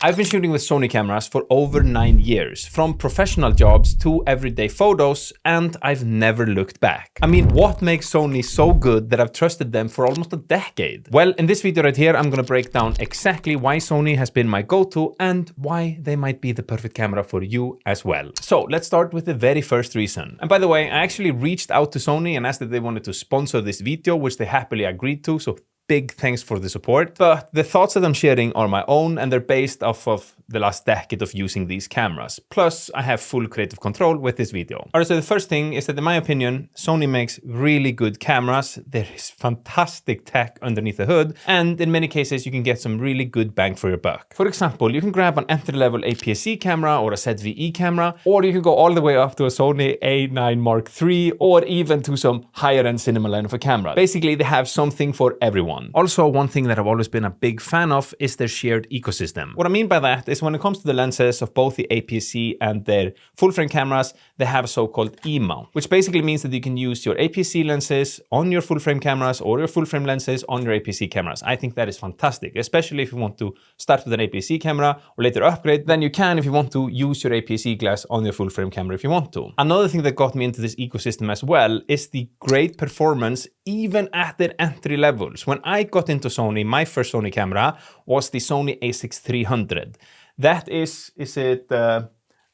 I've been shooting with Sony cameras for over 9 years, from professional jobs to everyday photos, and I've never looked back. I mean, what makes Sony so good that I've trusted them for almost a decade? Well, in this video right here, I'm gonna break down exactly why Sony has been my go-to and why they might be the perfect camera for you as well. So let's start with the very first reason. And by the way, I actually reached out to Sony and asked if they wanted to sponsor this video, which they happily agreed to, so big thanks for the support. But the thoughts that I'm sharing are my own and they're based off of the last decade of using these cameras. Plus, I have full creative control with this video. Alright, so the first thing is that in my opinion, Sony makes really good cameras. There is fantastic tech underneath the hood, and in many cases, you can get some really good bang for your buck. For example, you can grab an entry-level APS-C camera or a ZV-E camera, or you can go all the way up to a Sony A9 Mark III, or even to some higher-end cinema line of a camera. Basically, they have something for everyone. Also, one thing that I've always been a big fan of is their shared ecosystem. What I mean by that is when it comes to the lenses of both the APS-C and their full-frame cameras, they have a so-called E-mount, which basically means that you can use your APS-C lenses on your full-frame cameras or your full-frame lenses on your APS-C cameras. I think that is fantastic, especially if you want to start with an APS-C camera or later upgrade, then you can if you want to use your APS-C glass on your full-frame camera if you want to. Another thing that got me into this ecosystem as well is the great performance even at their entry levels. When I got into Sony, my first Sony camera was the Sony a6300. That is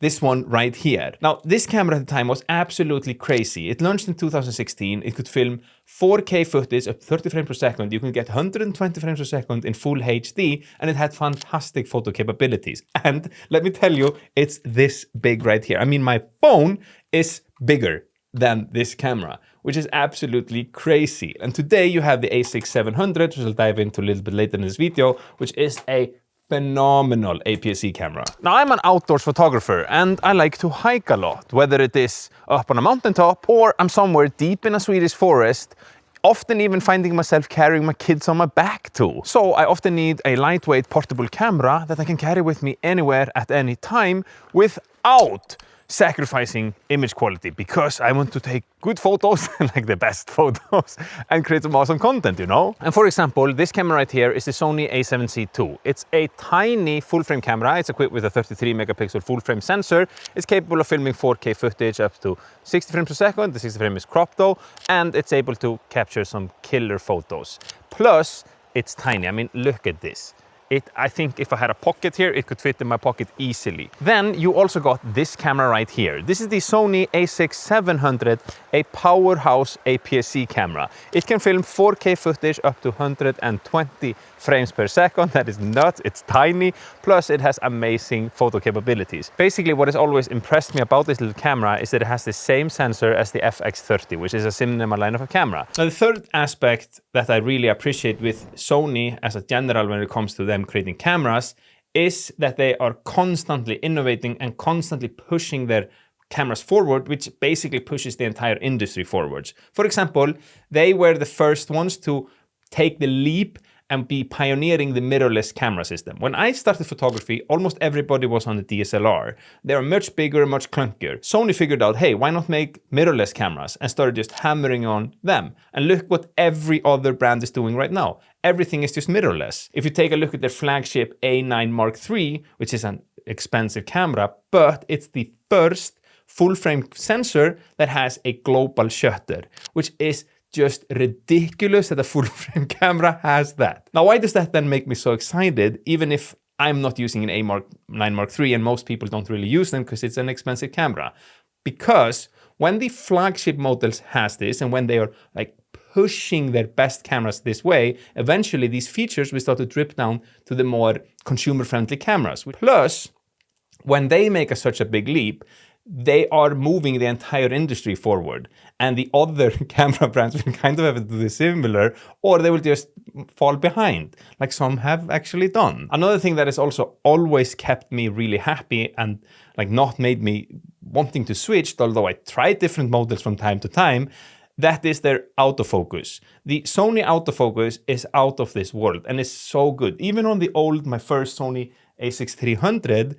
this one right here. Now, this camera at the time was absolutely crazy. It launched in 2016. It could film 4K footage at 30 frames per second. You can get 120 frames per second in full HD, and it had fantastic photo capabilities. And let me tell you, it's this big right here. I mean, my phone is bigger than this camera, which is absolutely crazy. And today you have the a6700, which I'll dive into a little bit later in this video, which is a phenomenal APS-C camera. Now, I'm an outdoors photographer and I like to hike a lot, whether it is up on a mountaintop or I'm somewhere deep in a Swedish forest, often even finding myself carrying my kids on my back too. So I often need a lightweight portable camera that I can carry with me anywhere at any time without sacrificing image quality, because I want to take good photos, like the best photos, and create some awesome content, you know? And for example, this camera right here is the Sony a7C II. It's a tiny full-frame camera. It's equipped with a 33 megapixel full-frame sensor. It's capable of filming 4K footage up to 60 frames per second. The 60 frame is cropped though, and it's able to capture some killer photos. Plus, it's tiny. I mean, look at this. I think if I had a pocket here, it could fit in my pocket easily. Then you also got this camera right here. This is the Sony a6700, a powerhouse APS-C camera. It can film 4K footage up to 120 frames per second. That is nuts. It's tiny. Plus, it has amazing photo capabilities. Basically, what has always impressed me about this little camera is that it has the same sensor as the FX30, which is a cinema line of a camera. Now, the third aspect that I really appreciate with Sony as a general when it comes to them creating cameras is that they are constantly innovating and constantly pushing their cameras forward, which basically pushes the entire industry forwards. For example, they were the first ones to take the leap and be pioneering the mirrorless camera system. When I started photography, almost everybody was on the DSLR. They are much bigger, much clunkier. Sony figured out, hey, why not make mirrorless cameras, and started just hammering on them. And look what every other brand is doing right now. Everything is just mirrorless. If you take a look at their flagship A9 Mark III, which is an expensive camera, but it's the first full-frame sensor that has a global shutter, which is just ridiculous that a full-frame camera has that. Now, why does that then make me so excited, even if I'm not using an A9 Mark III and most people don't really use them because it's an expensive camera? Because when the flagship models has this and when they are like pushing their best cameras this way, eventually these features will start to drip down to the more consumer-friendly cameras. Plus, when they make such a big leap, they are moving the entire industry forward, and the other camera brands will kind of have to do the similar, or they will just fall behind, like some have actually done. Another thing that has also always kept me really happy and like not made me wanting to switch, although I tried different models from time to time, that is their autofocus. The Sony autofocus is out of this world and is so good. Even on my first Sony a6300,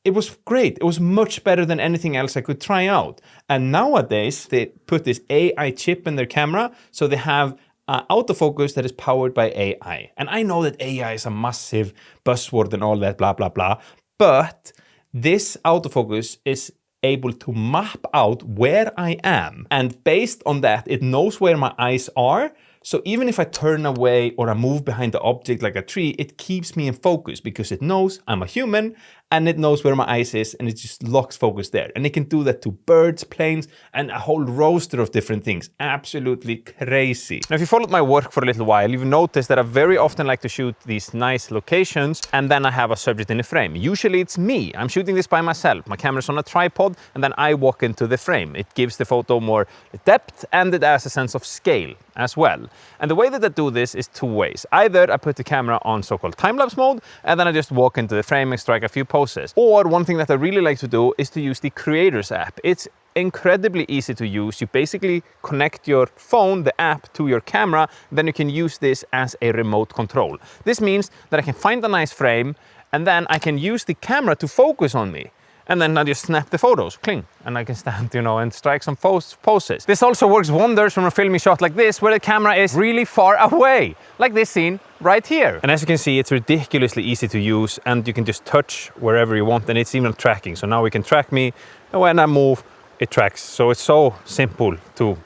it was great. It was much better than anything else I could try out. And nowadays, they put this AI chip in their camera, so they have autofocus that is powered by AI. And I know that AI is a massive buzzword and all that, blah, blah, blah. But this autofocus is able to map out where I am. And based on that, it knows where my eyes are. So even if I turn away or I move behind the object like a tree, it keeps me in focus because it knows I'm a human and it knows where my eyes is and it just locks focus there. And it can do that to birds, planes, and a whole roster of different things. Absolutely crazy. Now, if you followed my work for a little while, you've noticed that I very often like to shoot these nice locations and then I have a subject in the frame. Usually it's me. I'm shooting this by myself. My camera's on a tripod and then I walk into the frame. It gives the photo more depth and it has a sense of scale as well. And the way that I do this is two ways. Either I put the camera on so-called time-lapse mode and then I just walk into the frame and strike a few poses. Or one thing that I really like to do is to use the Creators app. It's incredibly easy to use. You basically connect your phone, the app, to your camera, then you can use this as a remote control. This means that I can find a nice frame and then I can use the camera to focus on me. And then I just snap the photos, cling, and I can stand, and strike some poses. This also works wonders from a filming shot like this, where the camera is really far away, like this scene right here. And as you can see, it's ridiculously easy to use, and you can just touch wherever you want, and it's even tracking. So now we can track me, and when I move, it tracks. So it's so simple to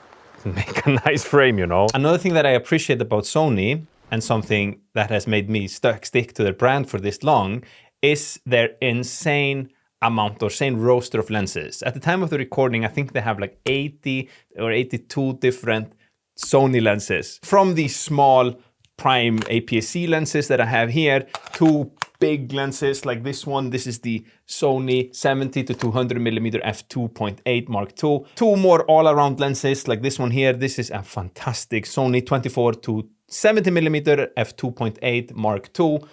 make a nice frame, Another thing that I appreciate about Sony, and something that has made me stick to their brand for this long, is their insane roster of lenses. At the time of the recording, I think they have like 80 or 82 different Sony lenses. From these small prime APS-C lenses that I have here, to big lenses like this one. This is the Sony 70 to 200mm f2.8 Mark II. Two more all-around lenses like this one here. This is a fantastic Sony 24 to 70mm f2.8 Mark II.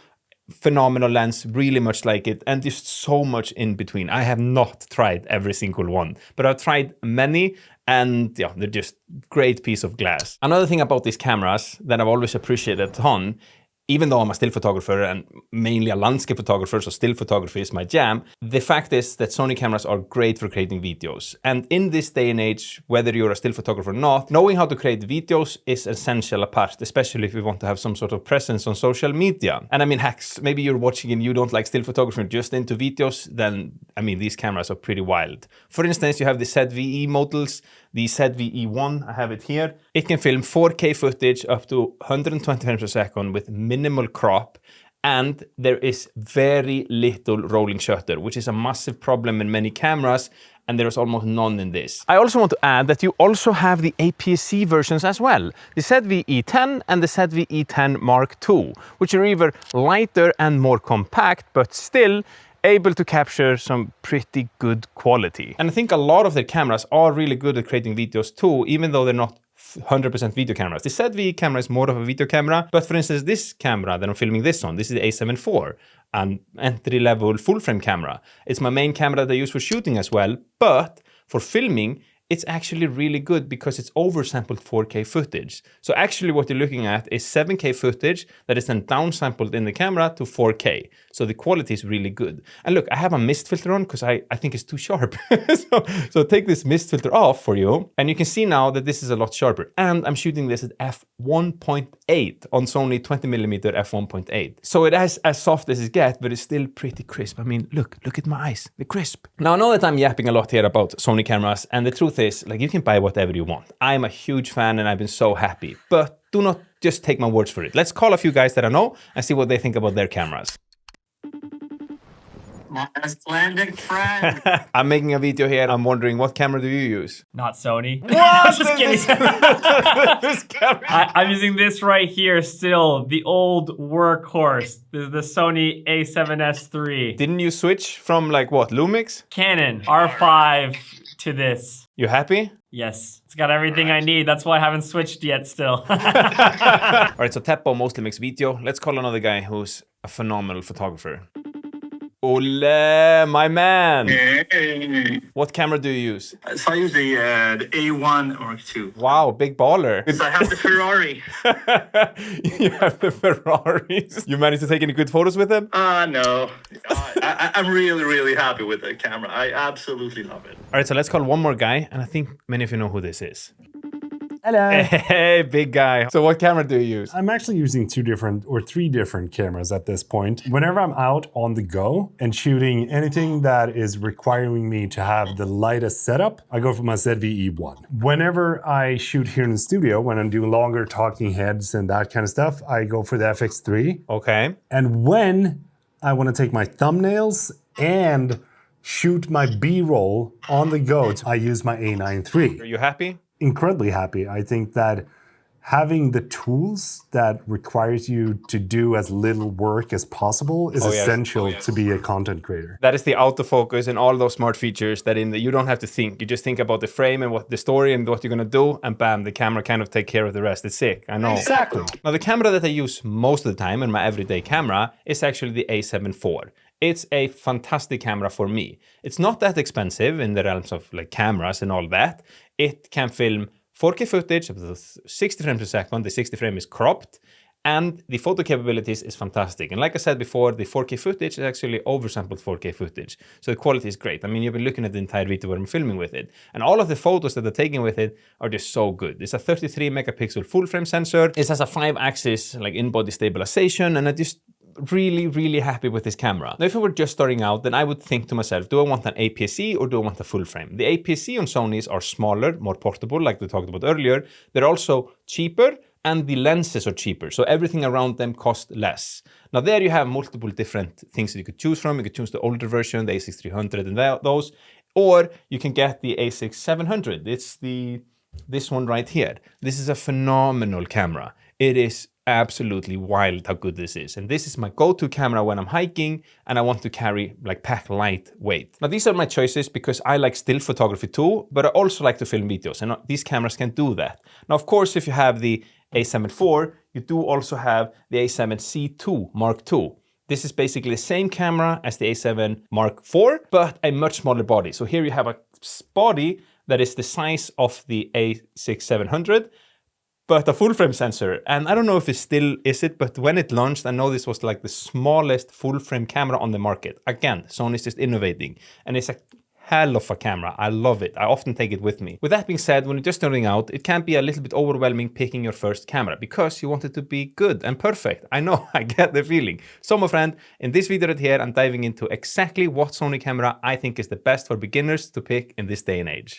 Phenomenal lens, really much like it, and just so much in between. I have not tried every single one, but I've tried many, and yeah, they're just great piece of glass. Another thing about these cameras that I've always appreciated a ton, even though I'm a still photographer and mainly a landscape photographer, so still photography is my jam, the fact is that Sony cameras are great for creating videos. And in this day and age, whether you're a still photographer or not, knowing how to create videos is essential a part, especially if you want to have some sort of presence on social media. And I mean, hacks, maybe you're watching and you don't like still photography, just into videos, then, I mean, these cameras are pretty wild. For instance, you have the ZVE models, the ZVE1, I have it here. It can film 4K footage up to 120 frames per second with minimal crop, and there is very little rolling shutter, which is a massive problem in many cameras, and there is almost none in this. I also want to add that you also have the APS-C versions as well, the ZVE10 and the ZVE10 Mark II, which are either lighter and more compact, but still able to capture some pretty good quality. And I think a lot of their cameras are really good at creating videos too, even though they're not 100% video cameras. The ZVE camera is more of a video camera, but for instance, this camera that I'm filming this on, this is the A7 IV, an entry-level full-frame camera. It's my main camera that I use for shooting as well, but for filming, it's actually really good because it's oversampled 4K footage. So actually what you're looking at is 7K footage that is then downsampled in the camera to 4K. So the quality is really good. And look, I have a mist filter on because I think it's too sharp. so take this mist filter off for you. And you can see now that this is a lot sharper. And I'm shooting this at f1.8 on Sony 20mm f1.8. So it is as soft as it gets, but it's still pretty crisp. I mean, look at my eyes, they're crisp. Now I know that I'm yapping a lot here about Sony cameras, and the truth is, like, you can buy whatever you want. I'm a huge fan and I've been so happy, but do not just take my words for it. Let's call a few guys that I know and see what they think about their cameras. My Icelandic friend. I'm making a video here. I'm wondering, what camera do you use? Not Sony. What? Just kidding. This camera. I'm using this right here still, the old workhorse. This is the Sony A7S III. Didn't you switch from like what, Lumix? Canon R5 to this. You happy? Yes, it's got everything I need. That's why I haven't switched yet still. All right, so TEPPO mostly makes video. Let's call another guy who's a phenomenal photographer. OLLE, my man. Hey. What camera do you use? So I use the A1 Mark II. Wow, big baller. I have the Ferrari. You have the Ferraris. You managed to take any good photos with them? No. I'm really, really happy with the camera. I absolutely love it. All right, so let's call one more guy, and I think many of you know who this is. Hello. Hey, big guy. So what camera do you use? I'm actually using 2 different or 3 different cameras at this point. Whenever I'm out on the go and shooting anything that is requiring me to have the lightest setup, I go for my ZV-E1. Whenever I shoot here in the studio, when I'm doing longer talking heads and that kind of stuff, I go for the FX3. Okay. And when I want to take my thumbnails and shoot my B-roll on the go, I use my A9 III. Are you happy? Incredibly happy. I think that having the tools that requires you to do as little work as possible is essential to be a content creator. That is the autofocus and all those smart features that you don't have to think. You just think about the frame and what the story and what you're gonna do, and bam, the camera kind of take care of the rest. It's sick, I know. Exactly. Now the camera that I use most of the time in my everyday camera is actually the A7 IV. It's a fantastic camera for me. It's not that expensive in the realms of like cameras and all that. It can film 4K footage up to 60 frames per second. The 60 frame is cropped, and the photo capabilities is fantastic. And like I said before, the 4K footage is actually oversampled 4K footage. So the quality is great. I mean, you've been looking at the entire video where I'm filming with it. And all of the photos that are taken with it are just so good. It's a 33 megapixel full frame sensor. It has a 5-axis like in-body stabilization, and I just really happy with this camera. Now, if I were just starting out, then I would think to myself, do I want an APS-C or do I want a full frame? The APS-C on Sonys are smaller, more portable, like we talked about earlier. They're also cheaper, and the lenses are cheaper, so everything around them costs less. Now there you have multiple different things that you could choose from. You could choose the older version, the A6300 and those, or you can get the A6700. It's this one right here. This is a phenomenal camera. It is absolutely wild how good this is. And this is my go-to camera when I'm hiking and I want to pack lightweight. Now these are my choices because I like still photography too, but I also like to film videos, and these cameras can do that. Now, of course, if you have the A7 IV, you do also have the A7C II Mark II. This is basically the same camera as the A7 Mark IV, but a much smaller body. So here you have a body that is the size of the A6700, but a full frame sensor. And I don't know if it still is it, but when it launched, I know this was like the smallest full frame camera on the market. Again, Sony's just innovating, and it's a hell of a camera. I love it. I often take it with me. With that being said, when you're just starting out, it can be a little bit overwhelming picking your first camera because you want it to be good and perfect. I know, I get the feeling. So my friend, in this video right here, I'm diving into exactly what Sony camera I think is the best for beginners to pick in this day and age.